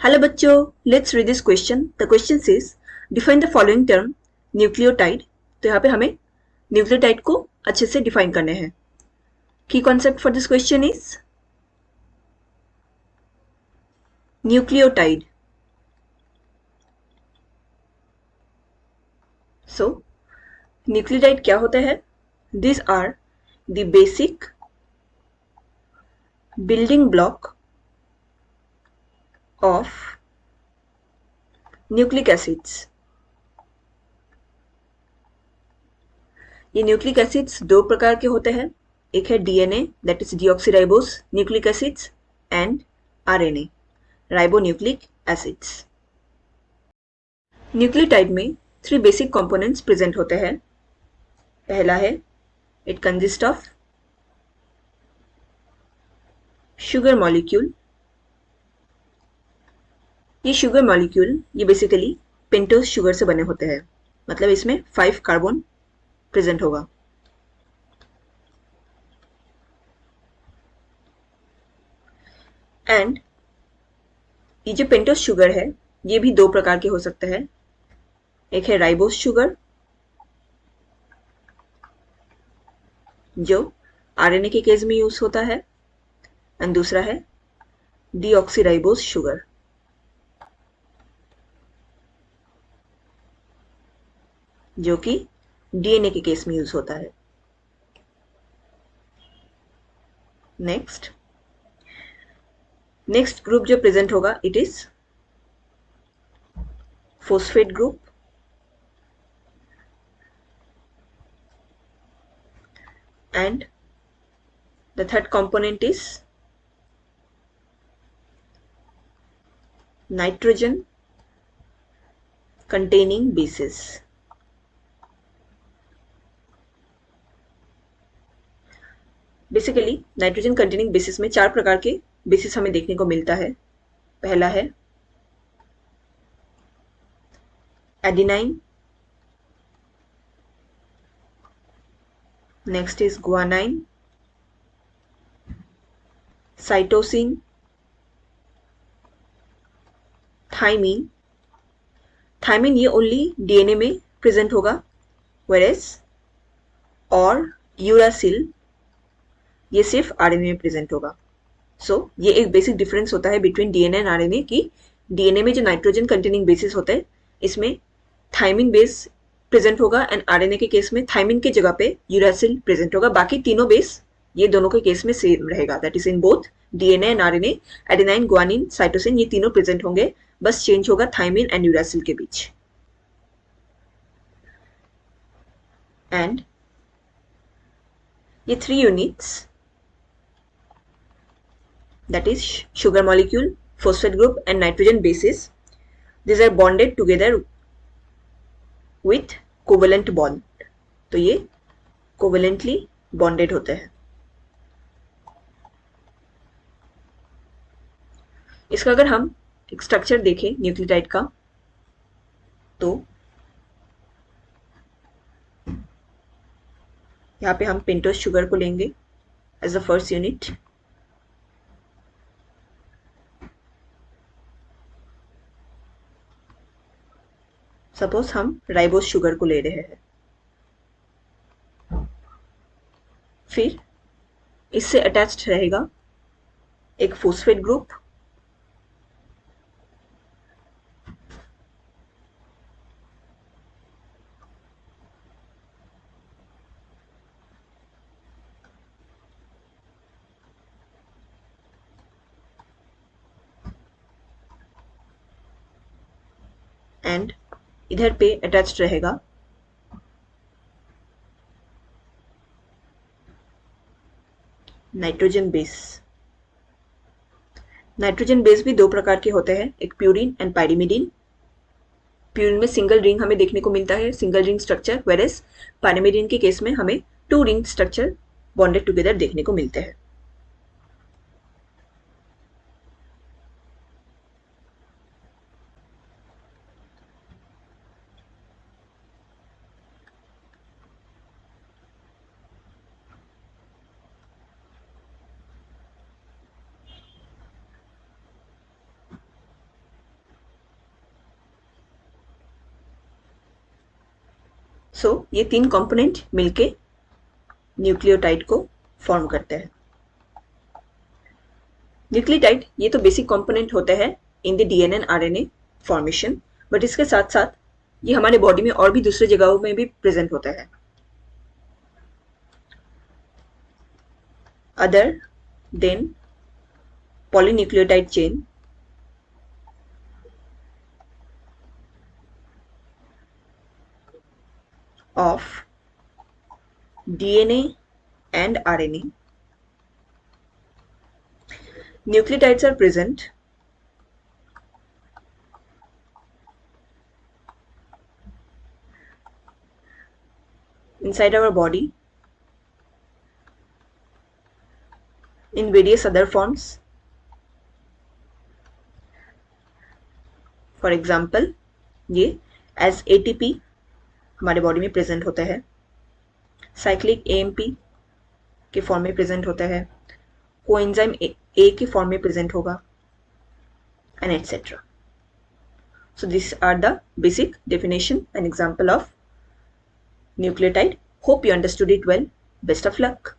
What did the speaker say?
Hello बच्चों, let's read this question. The question says, define the following term nucleotide. तो यहाँ पे हमें न्यूक्लियोटाइड को अच्छे से डिफाइन करने हैं. Key concept for this question is nucleotide. So, nucleotide क्या होता है? These are the basic building block of nucleic acids. ये न्यूक्लिक एसिड्स दो प्रकार के होते हैं. एक है DNA that is deoxyribose nucleic acids and RNA ribonucleic acids. Nucleotide में 3 बेसिक कंपोनेंट्स प्रेजेंट होते हैं. पहला है it consist of sugar molecule. ये शुगर मॉलिक्यूल ये बेसिकली पेंटोज शुगर से बने होते हैं. मतलब इसमें 5 कार्बन प्रेजेंट होगा. एंड ये जो पेंटोज शुगर है ये भी दो प्रकार के हो सकते हैं. एक है राइबोस शुगर जो आरएनए के केस में यूज होता है एंड दूसरा है डीऑक्सीराइबोस शुगर जो कि डीएनए के केस में यूज होता है. नेक्स्ट ग्रुप जो प्रेजेंट होगा it is phosphate group. And the third component is nitrogen containing bases. Basically nitrogen containing basis में 4 प्रकार के बेसिस हमें देखने को मिलता है. पहला है adenine, next is guanine, cytosine, thymine. Thymine ये ओनली डीएनए में प्रेजेंट होगा वेरेस और यूरासिल ये सिर्फ आरएनए में प्रेजेंट होगा. सो ये एक बेसिक डिफरेंस होता है बिटवीन डीएनए एंड आरएनए की डीएनए में जो नाइट्रोजन कंटेनिंग बेसिस होते हैं इसमें थाइमिन बेस प्रेजेंट होगा एंड आरएनए के केस में थाइमिन के जगह पे यूरासिल प्रेजेंट होगा. बाकी तीनों बेस ये दोनों के केस में सेम रहेगा. That is in both DNA and RNA. Adenine, guanine, cytosine ये तीनों प्रेजेंट होंगे. बस चेंज होगा थाइमिन एंड यूरासिल के बीच. एंड ये 3 units that is sugar molecule, phosphate group and nitrogen bases. These are bonded together with covalent bond. तो ये covalently bonded होते हैं. इसका अगर हम एक स्ट्रक्चर देखें न्यूक्लियोटाइड का तो यहाँ पे हम पेंटोज शुगर को लेंगे as the first unit. Suppose हम राइबोस शुगर को ले रहे हैं. फिर इससे अटैच्ड रहेगा एक फोस्फेट ग्रुप एंड इधर पे अटैच्ड रहेगा नाइट्रोजन बेस. नाइट्रोजन बेस भी दो प्रकार के होते हैं, एक प्यूरिन एंड पाइरिमिडीन. प्यूरिन में सिंगल रिंग हमें देखने को मिलता है, सिंगल रिंग स्ट्रक्चर, वेरेस पाइरिमिडीन के केस में हमें 2 रिंग स्ट्रक्चर बॉन्डेड टुगेदर देखने को मिलते हैं. ये 3 कंपोनेंट मिलके न्यूक्लियोटाइड को फॉर्म करते हैं। न्यूक्लियोटाइड ये तो बेसिक कंपोनेंट होते हैं in the DNA and RNA formation, but इसके साथ साथ ये हमारे बॉडी में और भी दूसरे जगहों में भी प्रेजेंट होता है। Other than polynucleotide chain, of DNA and RNA, nucleotides are present inside our body in various other forms. For example, ये as ATP हमारे बॉडी में प्रेजेंट होता है, साइक्लिक AMP के फॉर्म में प्रेजेंट होता है, कोएंजाइम A के फॉर्म में प्रेजेंट होगा, and etc. So these are the basic definition and example of nucleotide. Hope you understood it well. Best of luck.